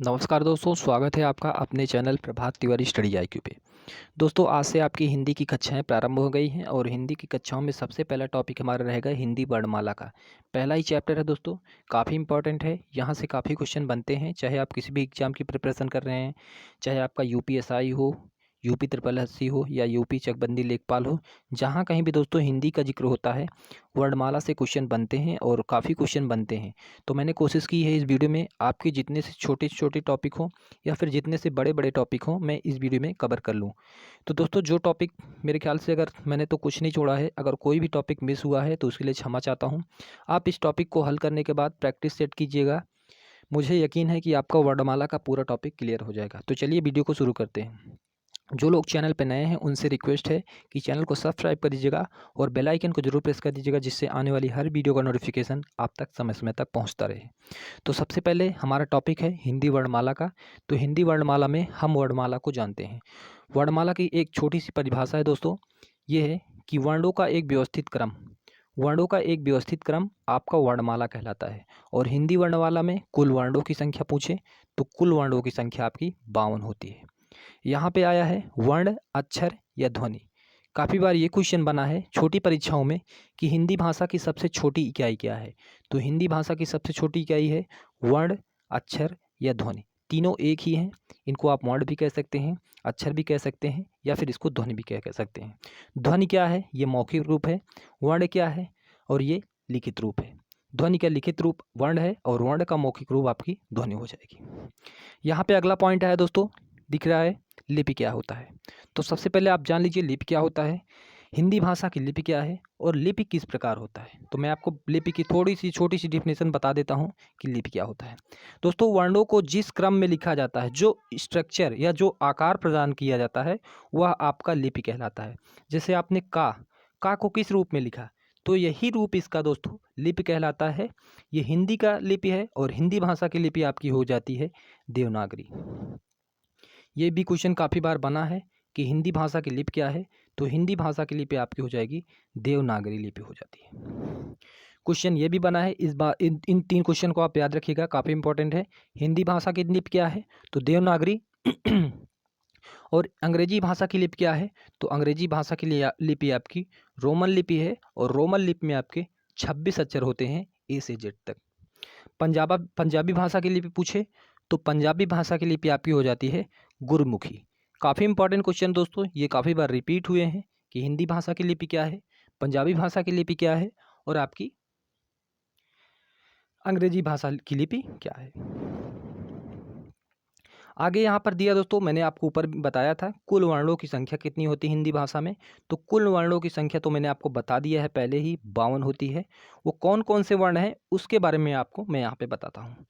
नमस्कार दोस्तों, स्वागत है आपका अपने चैनल प्रभात तिवारी स्टडी आईक्यू पे। दोस्तों, आज से आपकी हिंदी की कक्षाएं प्रारंभ हो गई हैं और हिंदी की कक्षाओं में सबसे पहला टॉपिक हमारा रहेगा हिंदी वर्णमाला का। पहला ही चैप्टर है दोस्तों, काफ़ी इंपॉर्टेंट है। यहाँ से काफ़ी क्वेश्चन बनते हैं, चाहे आप किसी भी एग्जाम की प्रिपरेशन कर रहे हैं, चाहे आपका यूपीएसआई हो, यूपी ट्रिपल एससी हो या यूपी चकबंदी लेखपाल हो। जहाँ कहीं भी दोस्तों हिंदी का जिक्र होता है, वर्णमाला से क्वेश्चन बनते हैं और काफ़ी क्वेश्चन बनते हैं। तो मैंने कोशिश की है इस वीडियो में आपके जितने से छोटे छोटे टॉपिक हों या फिर जितने से बड़े बड़े टॉपिक हों, मैं इस वीडियो में कवर कर लूँ। तो दोस्तों, जो टॉपिक मेरे ख्याल से अगर मैंने तो कुछ नहीं छोड़ा है, अगर कोई भी टॉपिक मिस हुआ है तो उसके लिए क्षमा चाहता हूँ। आप इस टॉपिक को हल करने के बाद प्रैक्टिस सेट कीजिएगा, मुझे यकीन है कि आपका वर्णमाला का पूरा टॉपिक क्लियर हो जाएगा। तो चलिए वीडियो को शुरू करते हैं। जो लोग चैनल पर नए हैं उनसे रिक्वेस्ट है कि चैनल को सब्सक्राइब कर दीजिएगा और बेल आइकन को जरूर प्रेस कर दीजिएगा, जिससे आने वाली हर वीडियो का नोटिफिकेशन आप तक समय समय तक पहुंचता रहे। तो सबसे पहले हमारा टॉपिक है हिंदी वर्णमाला का। तो हिंदी वर्णमाला में हम वर्णमाला को जानते हैं। वर्णमाला की एक छोटी सी परिभाषा है दोस्तों, ये है कि वर्णों का एक व्यवस्थित क्रम आपका वर्णमाला कहलाता है। और हिंदी वर्णमाला में कुल वर्णों की संख्या पूछे तो कुल वर्णों की संख्या आपकी 52 होती है। यहाँ पे आया है वर्ण, अक्षर या ध्वनि। काफ़ी बार ये क्वेश्चन बना है छोटी परीक्षाओं में कि हिंदी भाषा की सबसे छोटी इकाई क्या है। तो हिंदी भाषा की सबसे छोटी इकाई है वर्ण, अक्षर या ध्वनि। तीनों एक ही हैं। इनको आप वर्ण भी कह सकते हैं, अक्षर भी कह सकते हैं या फिर इसको ध्वनि भी कह सकते हैं। ध्वनि क्या है? ये मौखिक रूप है। वर्ण क्या है? और ये लिखित रूप है। ध्वनि का लिखित रूप वर्ण है और वर्ण का मौखिक रूप आपकी ध्वनि हो जाएगी। यहाँ पे अगला पॉइंट है दोस्तों, दिख रहा है लिपि क्या होता है। तो सबसे पहले आप जान लीजिए लिपि क्या होता है, हिंदी भाषा की लिपि क्या है और लिपि किस प्रकार होता है। तो मैं आपको लिपि की थोड़ी सी छोटी सी डिफिनेशन बता देता हूँ कि लिपि क्या होता है। दोस्तों, वर्णों को जिस क्रम में लिखा जाता है, जो स्ट्रक्चर या जो आकार प्रदान किया जाता है, वह आपका लिपि कहलाता है। जैसे आपने का को किस रूप में लिखा, तो यही रूप इसका दोस्तों लिपि कहलाता है। ये हिंदी का लिपि है और हिंदी भाषा की लिपि आपकी हो जाती है देवनागरी। ये भी क्वेश्चन काफ़ी बार बना है कि हिंदी भाषा की लिपि क्या है। तो हिंदी भाषा की लिपि आपकी हो जाएगी देवनागरी लिपि हो जाती है। क्वेश्चन ये भी बना है इस बार, इन तीन क्वेश्चन को आप याद रखिएगा, काफ़ी इंपॉर्टेंट है। हिंदी भाषा की लिपि क्या है? तो देवनागरी। और अंग्रेजी भाषा की लिपि क्या है? तो अंग्रेजी भाषा की लिपि आपकी रोमन लिपि है और रोमन लिपि में आपके 26 अक्षर होते हैं, ए से जेड तक। पंजाबी भाषा की लिपि पूछे तो पंजाबी भाषा की लिपि आपकी हो जाती है गुरमुखी। काफ़ी इंपॉर्टेंट क्वेश्चन दोस्तों, ये काफ़ी बार रिपीट हुए हैं कि हिंदी भाषा की लिपि क्या है, पंजाबी भाषा की लिपि क्या है और आपकी अंग्रेजी भाषा की लिपि क्या है। आगे यहाँ पर दिया दोस्तों, मैंने आपको ऊपर बताया था कुल वर्णों की संख्या कितनी होती है हिंदी भाषा में। तो कुल वर्णों की संख्या तो मैंने आपको बता दिया है पहले ही, 52 होती है। वो कौन कौन से वर्ण हैं उसके बारे में आपको मैं यहाँ पे बताता हूँ।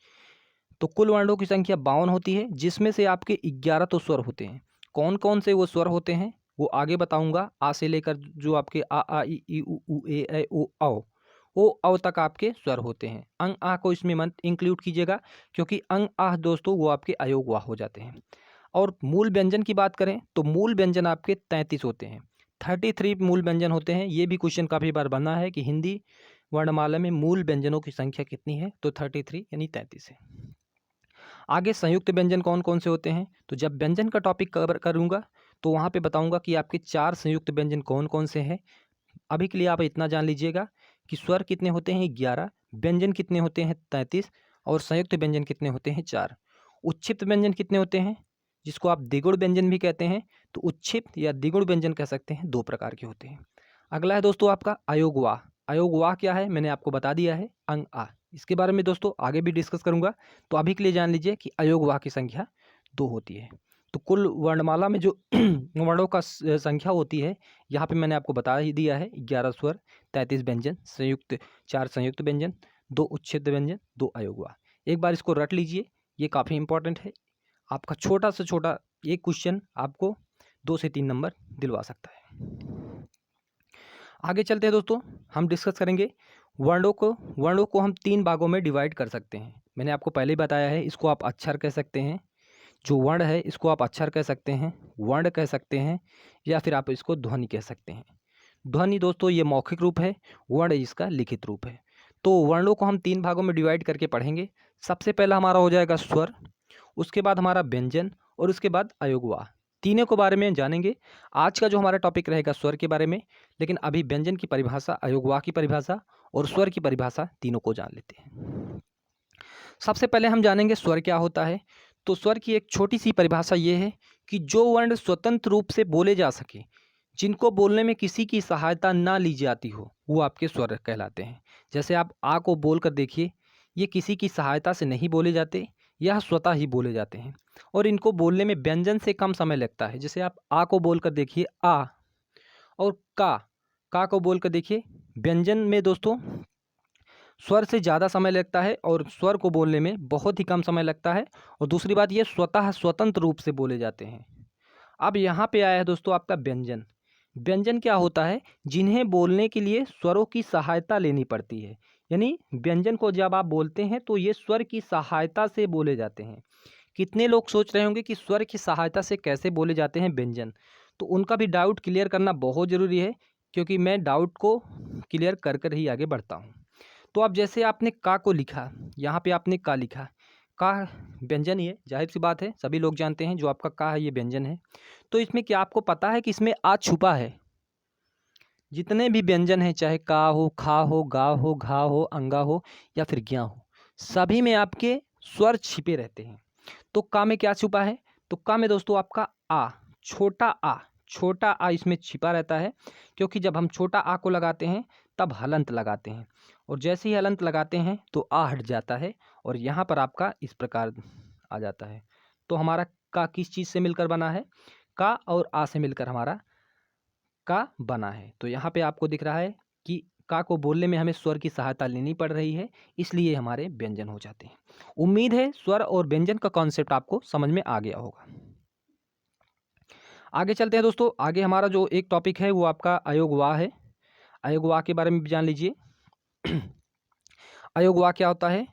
तो कुल वर्णों की संख्या 52 होती है, जिसमें से आपके 11 तो स्वर होते हैं। कौन कौन से वो स्वर होते हैं वो आगे बताऊंगा। आ से लेकर जो आपके आ ई उ ए ओ ओ अव तक आपके स्वर होते हैं। अंग आ को इसमें मत इंक्लूड कीजिएगा, क्योंकि अंग आह दोस्तों वो आपके अयोग वाह हो जाते हैं। और मूल व्यंजन की बात करें तो मूल व्यंजन आपके 33 होते हैं, 33 मूल व्यंजन होते हैं। ये भी क्वेश्चन काफ़ी बार बना है कि हिंदी वर्णमाला में मूल व्यंजनों की संख्या कितनी है, तो 33 यानी 33 है। आगे संयुक्त व्यंजन कौन कौन से होते हैं, तो जब व्यंजन का टॉपिक कवर करूंगा तो वहाँ पे बताऊंगा कि आपके 4 संयुक्त व्यंजन कौन कौन से हैं। अभी के लिए आप इतना जान लीजिएगा कि स्वर कितने होते हैं 11, व्यंजन कितने होते हैं 33 और संयुक्त व्यंजन कितने होते हैं 4। उच्छिप्त व्यंजन कितने होते हैं, जिसको आप द्विगुण व्यंजन भी कहते हैं। तो उच्छिप्त या द्विगुण व्यंजन कह सकते हैं, 2 प्रकार के होते हैं। अगला है दोस्तों आपका अयोगवाह। अयोगवाह क्या है मैंने आपको बता दिया है, अंग आ। इसके बारे में दोस्तों आगे भी डिस्कस करूंगा। तो अभी के लिए जान लीजिए कि अयोगवाह की संख्या 2 होती है। तो कुल वर्णमाला में जो वर्णों का संख्या होती है, यहाँ पे मैंने आपको बता ही दिया है, 11 स्वर, 33 व्यंजन, संयुक्त 4 संयुक्त व्यंजन, 2 उच्छेद व्यंजन, 2 अयोगवाह। एक बार इसको रट लीजिए, ये काफ़ी इंपॉर्टेंट है। आपका छोटा से छोटा एक क्वेश्चन आपको 2 से 3 नंबर दिलवा सकता है। आगे चलते हैं दोस्तों, हम डिस्कस करेंगे वर्णों को हम 3 भागों में डिवाइड कर सकते हैं। मैंने आपको पहले ही बताया है, इसको आप अक्षर कह सकते हैं। जो वर्ण है इसको आप अक्षर कह सकते हैं, वर्ण कह सकते हैं, या फिर आप इसको ध्वनि कह सकते हैं। ध्वनि दोस्तों ये मौखिक रूप है, वर्ण इसका लिखित रूप है। तो वर्णों को हम 3 भागों में डिवाइड करके पढ़ेंगे। सबसे पहला हमारा हो जाएगा स्वर, उसके बाद हमारा व्यंजन और उसके बाद अयोगवाह, तीनों के बारे में जानेंगे। आज का जो हमारा टॉपिक रहेगा स्वर के बारे में, लेकिन अभी व्यंजन की परिभाषा, अयोगवाह की परिभाषा और स्वर की परिभाषा तीनों को जान लेते हैं। सबसे पहले हम जानेंगे स्वर क्या होता है। तो स्वर की एक छोटी सी परिभाषा ये है कि जो वर्ण स्वतंत्र रूप से बोले जा सके, जिनको बोलने में किसी की सहायता ना ली जाती हो, वो आपके स्वर कहलाते हैं। जैसे आप आ को बोल कर देखिए, ये किसी की सहायता से नहीं बोले जाते, यह स्वतः ही बोले जाते हैं और इनको बोलने में व्यंजन से कम समय लगता है। जैसे आप आ को बोल कर देखिए आ, और का को बोल कर देखिए, व्यंजन में दोस्तों स्वर से ज़्यादा समय लगता है और स्वर को बोलने में बहुत ही कम समय लगता है। और दूसरी बात, ये स्वतंत्र रूप से बोले जाते हैं। अब यहाँ पे आया है दोस्तों आपका व्यंजन। व्यंजन क्या होता है? जिन्हें बोलने के लिए स्वरों की सहायता लेनी पड़ती है। यानी व्यंजन को जब आप बोलते हैं तो ये स्वर की सहायता से बोले जाते हैं। कितने लोग सोच रहे होंगे कि स्वर की सहायता से कैसे बोले जाते हैं व्यंजन, तो उनका भी डाउट क्लियर करना बहुत ज़रूरी है, क्योंकि मैं डाउट को क्लियर कर कर ही आगे बढ़ता हूँ। तो अब जैसे आपने का को लिखा, यहाँ पे आपने का लिखा, का व्यंजन ही है, जाहिर सी बात है, सभी लोग जानते हैं जो आपका का है ये व्यंजन है। तो इसमें क्या आपको पता है कि इसमें आ छुपा है? जितने भी व्यंजन हैं, चाहे का हो, खा हो, गा हो, घा हो, अंगा हो या फिर ज्ञा हो, सभी में आपके स्वर छिपे रहते हैं। तो का में क्या छुपा है? तो का में दोस्तों आपका आ, छोटा आ इसमें छिपा रहता है, क्योंकि जब हम छोटा आ को लगाते हैं तब हलंत लगाते हैं, और जैसे ही हलंत लगाते हैं तो आ हट जाता है और यहाँ पर आपका इस प्रकार आ जाता है। तो हमारा का किस चीज़ से मिलकर बना है? का और आ से मिलकर हमारा का बना है। तो यहाँ पे आपको दिख रहा है कि का को बोलने में हमें स्वर की सहायता लेनी पड़ रही है, इसलिए हमारे व्यंजन हो जाते हैं। उम्मीद है स्वर और व्यंजन का कॉन्सेप्ट आपको समझ में आ गया होगा। आगे चलते हैं दोस्तों। आगे हमारा जो एक टॉपिक है वो आपका अयोगवाह है। अयोगवाह के बारे में भी जान लीजिए। अयोगवाह क्या होता है?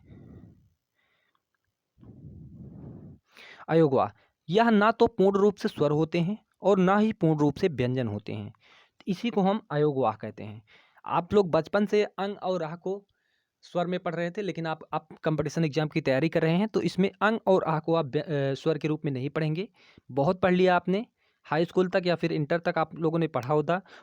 अयोगवाह, यह ना तो पूर्ण रूप से स्वर होते हैं और ना ही पूर्ण रूप से व्यंजन होते हैं, इसी को हम अयोगवाह कहते हैं। आप लोग बचपन से अंग और आह को स्वर में पढ़ रहे थे, लेकिन आप कंपटीशन एग्जाम की तैयारी कर रहे हैं तो इसमें अंग और आह को आप स्वर के रूप में नहीं पढ़ेंगे। बहुत पढ़ लिया आपने, हाई स्कूल तक या फिर इंटर तक आप लोगों ने पढ़ा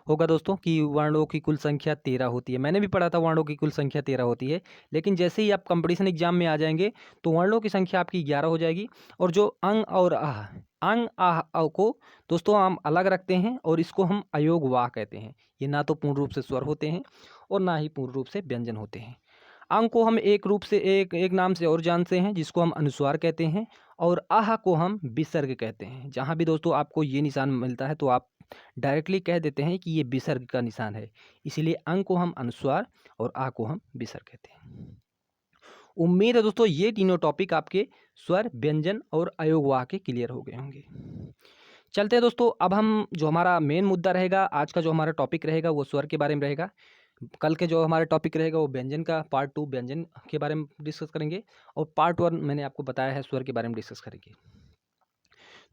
होगा दोस्तों कि वर्णों की कुल संख्या 13 होती है। मैंने भी पढ़ा था वर्णों की कुल संख्या 13 होती है, लेकिन जैसे ही आप कंपटीशन एग्जाम में आ जाएंगे तो वर्णों की संख्या आपकी 11 हो जाएगी। और जो अंग आह को दोस्तों हम अलग रखते हैं और इसको हम अयोगवाह कहते हैं। ये ना तो पूर्ण रूप से स्वर होते हैं और ना ही पूर्ण रूप से व्यंजन होते हैं। अंग को हम एक रूप से एक नाम से और जानते हैं, जिसको हम अनुस्वार कहते हैं, और आह को हम विसर्ग कहते हैं। जहाँ भी दोस्तों आपको ये निशान मिलता है तो आप डायरेक्टली कह देते हैं कि ये विसर्ग का निशान है, इसीलिए अंग को हम अनुस्वार और आह को हम विसर्ग कहते हैं। उम्मीद है दोस्तों ये तीनों टॉपिक आपके स्वर, व्यंजन और अयोगवाह के क्लियर हो गए होंगे। चलते हैं दोस्तों, अब हम जो हमारा मेन मुद्दा रहेगा, आज का जो हमारा टॉपिक रहेगा वो स्वर के बारे में रहेगा। कल के जो हमारा टॉपिक रहेगा वो व्यंजन का, पार्ट 2 व्यंजन के बारे में डिस्कस करेंगे, और पार्ट 1 मैंने आपको बताया है स्वर के बारे में डिस्कस करेंगे।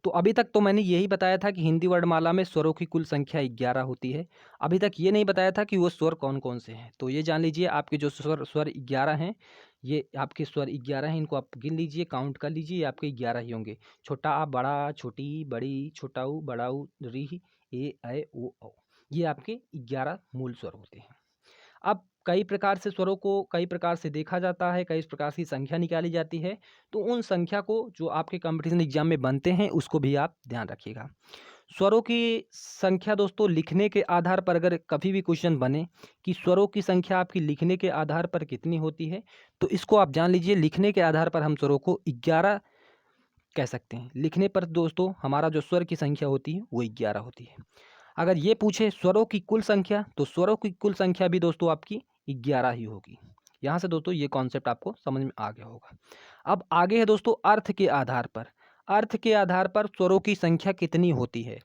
तो अभी तक तो मैंने यही बताया था कि हिंदी वर्णमाला में स्वरों की कुल संख्या 11 होती है। अभी तक ये नहीं बताया था कि वो स्वर कौन कौन से हैं। तो ये जान लीजिए, आपके जो स्वर 11 हैं, ये आपके स्वर 11 हैं, इनको आप गिन लीजिए, काउंट कर लीजिए, ये आपके 11 ही होंगे। छोटा आ, बड़ा, छोटी, बड़ी, छोटा ऊ, बड़ा ऊ, री, ए, ओ, औ। ये आपके 11 मूल स्वर होते हैं। अब कई प्रकार से स्वरों को कई प्रकार से देखा जाता है, कई प्रकार की संख्या निकाली जाती है, तो उन संख्या को जो आपके कंपटीशन एग्जाम में बनते हैं उसको भी आप ध्यान रखिएगा। स्वरों की संख्या दोस्तों लिखने के आधार पर, अगर कभी भी क्वेश्चन बने कि स्वरों की संख्या आपकी लिखने के आधार पर कितनी होती है, तो इसको आप जान लीजिए, लिखने के आधार पर हम स्वरों को 11 कह सकते हैं। लिखने पर दोस्तों हमारा जो स्वर की संख्या होती है वो 11 होती है। अगर ये पूछे स्वरों की कुल संख्या, तो स्वरों की कुल संख्या भी दोस्तों आपकी 11 ही होगी। यहाँ से दोस्तों ये कॉन्सेप्ट आपको समझ में आ गया होगा। अब आगे है दोस्तों अर्थ के आधार पर। अर्थ के आधार पर स्वरों की संख्या कितनी होती है?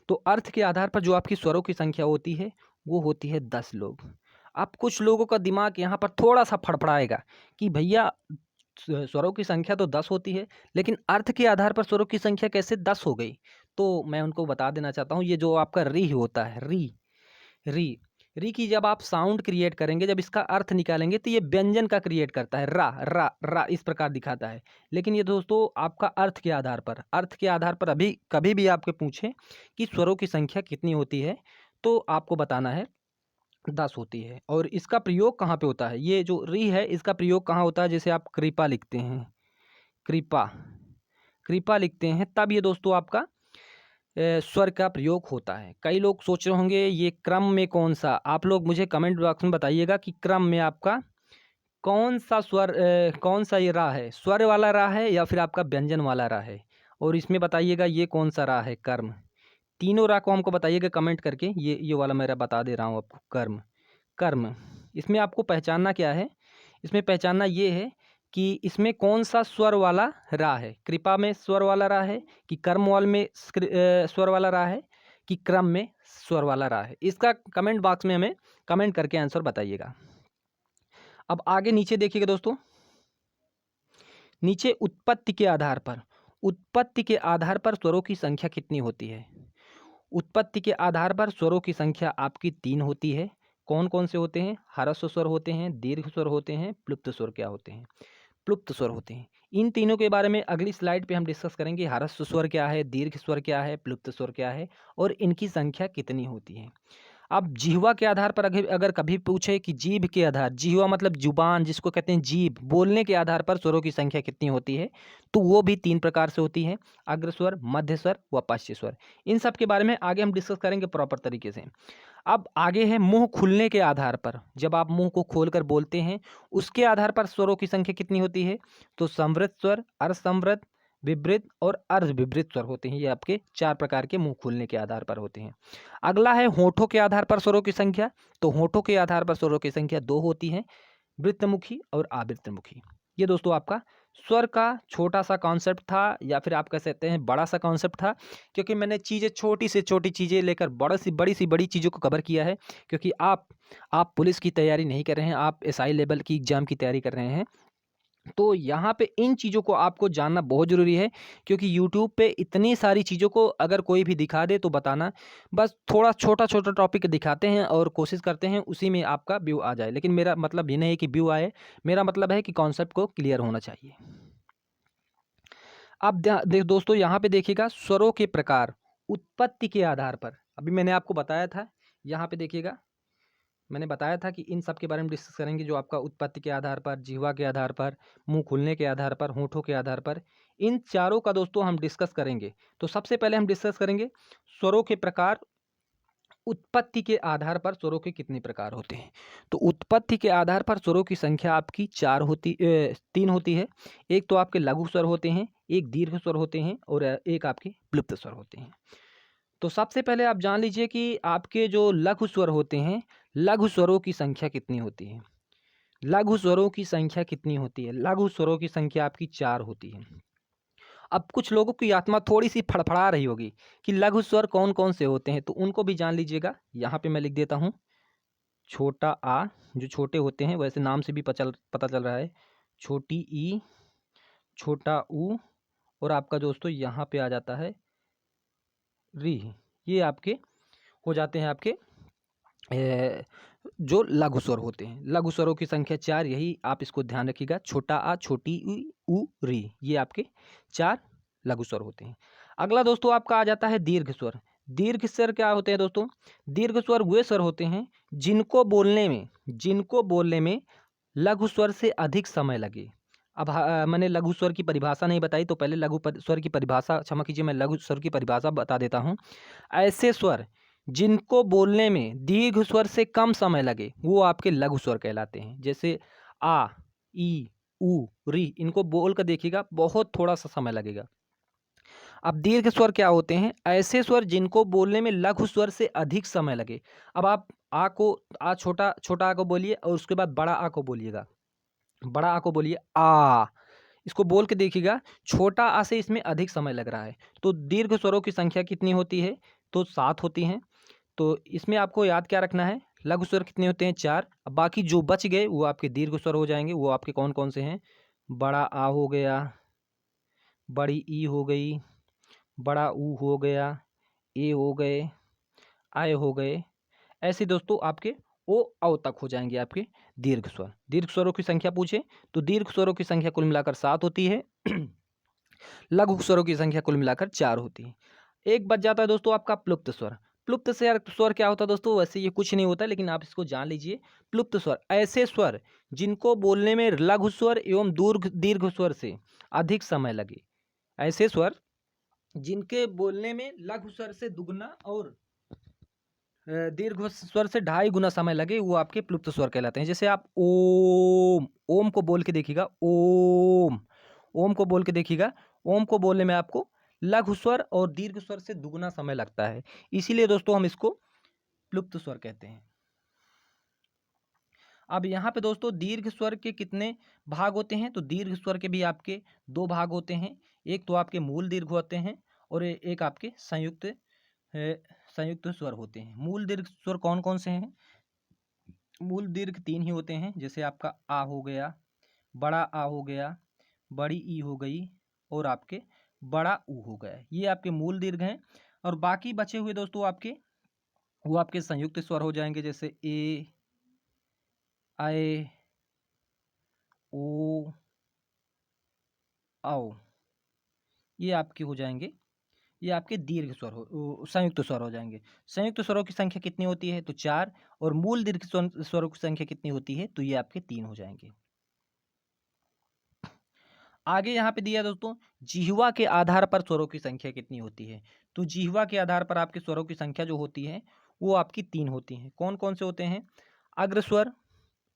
तो अर्थ के आधार पर जो आपकी स्वरों की संख्या होती है वो होती है 10 लोग। अब कुछ लोगों का दिमाग यहाँ पर थोड़ा सा फड़फड़ाएगा कि भैया स्वरों की संख्या तो 10 होती है, लेकिन अर्थ के आधार पर स्वरों की संख्या कैसे 10 हो गई? तो मैं उनको बता देना चाहता हूँ, ये जो आपका री होता है, री री की जब आप साउंड क्रिएट करेंगे, जब इसका अर्थ निकालेंगे तो ये व्यंजन का क्रिएट करता है, रा रा रा इस प्रकार दिखाता है। लेकिन ये दोस्तों आपका अर्थ के आधार पर अभी कभी भी आपके पूछे कि स्वरों की संख्या कितनी होती है, तो आपको बताना है 10 होती है। और इसका प्रयोग कहाँ पे होता है, ये जो री है इसका प्रयोग कहाँ होता है, जैसे आप कृपा लिखते हैं, कृपा कृपा लिखते हैं, तब ये दोस्तों आपका स्वर का प्रयोग होता है। कई लोग सोच रहे होंगे ये क्रम में कौन सा, आप लोग मुझे कमेंट बॉक्स में बताइएगा कि क्रम में आपका कौन सा स्वर, कौन सा ये रा है, स्वर वाला रा है या फिर आपका व्यंजन वाला रा है। और इसमें बताइएगा ये कौन सा रा है, कर्म। तीनों रा को हमको बताइएगा कमेंट करके। ये वाला मेरा बता दे रहा हूँ आपको, कर्म कर्म। इसमें आपको पहचानना क्या है, इसमें पहचानना ये है कि इसमें कौन सा स्वर वाला रा है, कृपा में स्वर वाला रा है कि कर्म वाल में स्वर वाला रा है कि क्रम में स्वर वाला रा है। इसका कमेंट बॉक्स में हमें कमेंट करके आंसर बताइएगा। अब आगे नीचे देखिएगा दोस्तों, नीचे उत्पत्ति के आधार पर स्वरों की संख्या कितनी होती है। उत्पत्ति के आधार पर स्वरों की संख्या आपकी 3 होती है। कौन कौन से होते हैं, ह्रस्व स्वर होते हैं, दीर्घ स्वर होते हैं, प्लुप्त स्वर क्या होते हैं, प्लुप्त स्वर होते हैं। इन तीनों के बारे में अगली स्लाइड पे हम डिस्कस करेंगे। ह्रस्व स्वर क्या है, दीर्घ स्वर क्या है, प्लुप्त स्वर क्या है और इनकी संख्या कितनी होती है। अब जिह्वा के आधार पर अगर कभी पूछे कि जीभ के आधार, जिह्वा मतलब जुबान जिसको कहते हैं, जीभ बोलने के आधार पर स्वरों की संख्या कितनी होती है, तो वो भी 3 प्रकार से होती है, अग्रस्वर, मध्य स्वर व पश्च स्वर। इन सब के बारे में आगे हम डिस्कस करेंगे प्रॉपर तरीके से। अब आगे है मुंह खुलने के आधार पर, जब आप मुंह को खोलकर बोलते हैं उसके आधार पर स्वरों की संख्या कितनी होती है, तो संवृत स्वर, अर्धसंवृत, विवृत और अर्धविवृत स्वर होते हैं। ये आपके 4 प्रकार के मुंह खुलने के आधार पर होते हैं। अगला है होठों के आधार पर स्वरों की संख्या, तो होठों के आधार पर स्वरों की संख्या 2 होती है, वृत्तमुखी और आवृत्तमुखी। ये दोस्तों आपका स्वर का छोटा सा कॉन्सेप्ट था, या फिर आप कह सकते हैं बड़ा सा कॉन्सेप्ट था, क्योंकि मैंने चीज़ें छोटी से छोटी चीज़ें लेकर बड़ी चीज़ों को कवर किया है। क्योंकि आप पुलिस की तैयारी नहीं कर रहे हैं, आप एसआई लेवल की एग्जाम की तैयारी कर रहे हैं, तो यहाँ पे इन चीज़ों को आपको जानना बहुत ज़रूरी है। क्योंकि यूट्यूब पे इतनी सारी चीज़ों को अगर कोई भी दिखा दे तो बताना, बस थोड़ा छोटा-छोटा टॉपिक दिखाते हैं और कोशिश करते हैं उसी में आपका व्यू आ जाए। लेकिन मेरा मतलब ये नहीं है कि व्यू आए, मेरा मतलब है कि कॉन्सेप्ट को क्लियर होना चाहिए। अब दोस्तों यहाँ पे देखिएगा स्वरों के प्रकार उत्पत्ति के आधार पर, अभी मैंने आपको बताया था, यहाँ पे देखिएगा मैंने बताया था कि इन सब के बारे में डिस्कस करेंगे, जो आपका उत्पत्ति के आधार पर, जिह्वा के आधार पर, मुंह खुलने के आधार पर, होठों के आधार पर, इन चारों का दोस्तों हम डिस्कस करेंगे। तो सबसे पहले हम डिस्कस करेंगे स्वरों के प्रकार। उत्पत्ति के आधार पर स्वरों के कितने प्रकार होते हैं, तो उत्पत्ति के आधार पर स्वरों की संख्या आपकी 3 होती है। एक तो आपके लघु स्वर होते हैं, एक दीर्घ स्वर होते हैं और एक आपके प्लुप्त स्वर होते हैं। तो सबसे पहले आप जान लीजिए कि आपके जो लघु स्वर होते हैं, लघु स्वरों की संख्या कितनी होती है। लघु स्वरों की संख्या कितनी होती है, लघु स्वरों की संख्या आपकी 4 होती है। अब कुछ लोगों की आत्मा थोड़ी सी फड़फड़ा रही होगी कि लघु स्वर कौन कौन से होते हैं, तो उनको भी जान लीजिएगा। यहाँ पे मैं लिख देता हूँ, छोटा आ, जो छोटे होते हैं, वैसे नाम से भी पता चल रहा है, छोटी ई, छोटा ऊ, और आपका दोस्तों यहाँ पे आ जाता है री। ये आपके हो जाते हैं आपके जो लघु स्वर होते हैं। लघु स्वरों की संख्या 4, यही आप इसको ध्यान रखिएगा, छोटा आ, छोटी ई, उ, री, ये आपके 4 लघु स्वर होते हैं। अगला दोस्तों आपका आ जाता है दीर्घ स्वर। दीर्घ स्वर क्या होते हैं दोस्तों, दीर्घ स्वर वे स्वर होते हैं जिनको बोलने में लघु स्वर से अधिक समय लगे। अब मैंने लघु स्वर की परिभाषा नहीं बताई, तो पहले स्वर की परिभाषा, क्षमा कीजिए, मैं लघु स्वर की परिभाषा बता देता हूँ। ऐसे स्वर जिनको बोलने में दीर्घ स्वर से कम समय लगे वो आपके लघु स्वर कहलाते हैं। जैसे आ, ई, उ, री, इनको बोल कर देखिएगा, बहुत थोड़ा सा समय लगेगा। अब दीर्घ स्वर क्या होते हैं, ऐसे स्वर जिनको बोलने में लघु स्वर से अधिक समय लगे। अब आप आ छोटा आ को बोलिए और उसके बाद बड़ा आ को बोलिएगा। बड़ा आ को बोलिए आ, इसको बोल के देखिएगा, छोटा आ से इसमें अधिक समय लग रहा है। तो दीर्घ स्वरों की संख्या कितनी होती है, तो 7 होती हैं। तो इसमें आपको याद क्या रखना है, लघु स्वर कितने होते हैं, 4। अब बाकी जो बच गए वो आपके दीर्घ स्वर हो जाएंगे। वो आपके कौन कौन से हैं, बड़ा आ हो गया, बड़ी ई हो गई, बड़ा ऊ हो गया, ए हो गए, आय हो गए, ऐसे दोस्तों आपके ओ औ तक हो जाएंगे आपके दीर्घ स्वर। दीर्घ स्वरों की संख्या पूछे तो दीर्घ स्वरों की संख्या कुल मिलाकर 7 होती है। लघु स्वरों की संख्या कुल मिलाकर 4 होती है। एक बच जाता है दोस्तों आपका प्लुप्त स्वर। प्लुप्त स्वर क्या होता है दोस्तों? वैसे ये कुछ नहीं होता, लेकिन आप इसको जान लीजिए। प्लुप्त स्वर ऐसे स्वर जिनको बोलने में लघु स्वर एवं दीर्घ स्वर से अधिक समय लगे। ऐसे स्वर जिनके बोलने में लघु स्वर से दुगना और दीर्घ स्वर से 2.5 गुना समय लगे, वो आपके प्लुप्त स्वर कहलाते हैं। जैसे आप ओम, ओम को बोल के देखिएगा, ओम, ओम को बोल के देखिएगा। ओम को बोलने में आपको लघु स्वर और दीर्घ स्वर से दुगना समय लगता है, इसीलिए दोस्तों हम इसको प्लुप्त स्वर कहते हैं। अब यहाँ पे दोस्तों दीर्घ स्वर के कितने भाग होते हैं? तो दीर्घ स्वर के भी आपके 2 भाग होते हैं। एक तो आपके मूल दीर्घ होते हैं और एक आपके संयुक्त स्वर होते हैं। मूल दीर्घ स्वर कौन कौन से हैं? मूल दीर्घ 3 ही होते हैं। जैसे आपका आ हो गया, बड़ा आ हो गया, बड़ी ई हो गई और आपके बड़ा ऊ हो गया। ये आपके मूल दीर्घ हैं। और बाकी बचे हुए दोस्तों आपके वो आपके संयुक्त स्वर हो जाएंगे। जैसे ए, आए, ओ, आओ, ये आपके हो जाएंगे, ये आपके दीर्घ स्वर संयुक्त स्वर हो जाएंगे। संयुक्त स्वरों की संख्या कितनी होती है? तो 4। और मूल दीर्घ स्वरों की संख्या कितनी होती है? तो ये आपके 3 हो जाएंगे। आगे यहाँ पे दिया दोस्तों जिह्वा के आधार पर स्वरों की संख्या कितनी होती है? तो जिह्वा के आधार पर आपके स्वरों की संख्या जो होती है वो आपकी 3 होती है। कौन कौन से होते हैं? अग्र स्वर,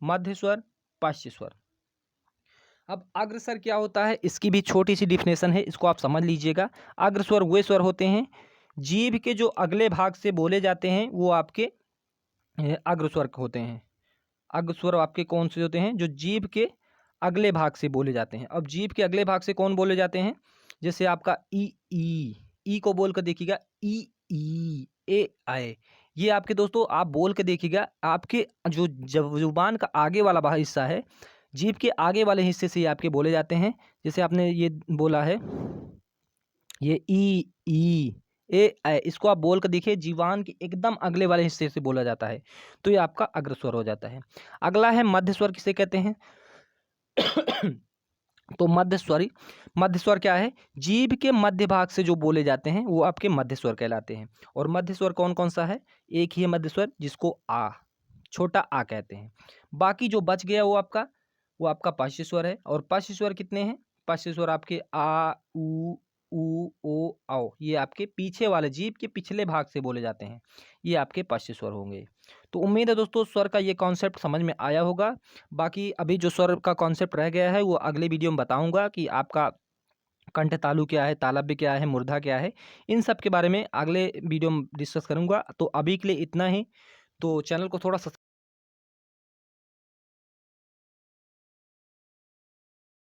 मध्य स्वर, पश्च स्वर। अब अग्र स्वर क्या होता है, इसकी भी छोटी सी डिफिनेशन है, इसको आप समझ लीजिएगा। अग्र स्वर वे स्वर होते हैं जीभ के जो अगले भाग से बोले जाते हैं, वो आपके अग्र स्वर होते हैं। अग्र स्वर आपके कौन से होते हैं? जो जीभ के अगले भाग से बोले जाते हैं। अब जीभ के अगले भाग से कौन बोले जाते हैं? जैसे आपका ई को बोल कर देखिएगा, ई, ए, आए। ये आपके दोस्तों आप बोल के देखिएगा, आपके जो जुबान का आगे वाला हिस्सा है, जीभ के आगे वाले हिस्से से ये आपके बोले जाते हैं। जैसे आपने ये बोला है, ये ई, ए, ऐ, इसको आप बोल कर देखिए, जीवान के एकदम अगले वाले हिस्से से बोला जाता है, तो ये आपका अग्र स्वर हो जाता है। अगला है मध्य स्वर, किसे कहते हैं? तो मध्य स्वर क्या है? जीभ के मध्य भाग से जो बोले जाते हैं वो आपके मध्य स्वर कहलाते हैं। और मध्य स्वर कौन कौन सा है? एक ही है मध्य स्वर, जिसको आ, छोटा आ कहते हैं। बाकी जो बच गया वो आपका पश्च स्वर है। और पश्च स्वर कितने हैं? पश्च स्वर आपके आ, उ, ओ, औ, ये आपके पीछे वाले जीभ के पिछले भाग से बोले जाते हैं, ये आपके पश्च स्वर होंगे। तो उम्मीद है दोस्तों स्वर का ये कॉन्सेप्ट समझ में आया होगा। बाकी अभी जो स्वर का कॉन्सेप्ट रह गया है वो अगले वीडियो में बताऊंगा कि आपका कंठ तालु क्या है, तालव्य क्या है, मूर्धा क्या है, इन सब के बारे में अगले वीडियो में डिस्कस करूंगा। तो अभी के लिए इतना ही। तो चैनल को थोड़ा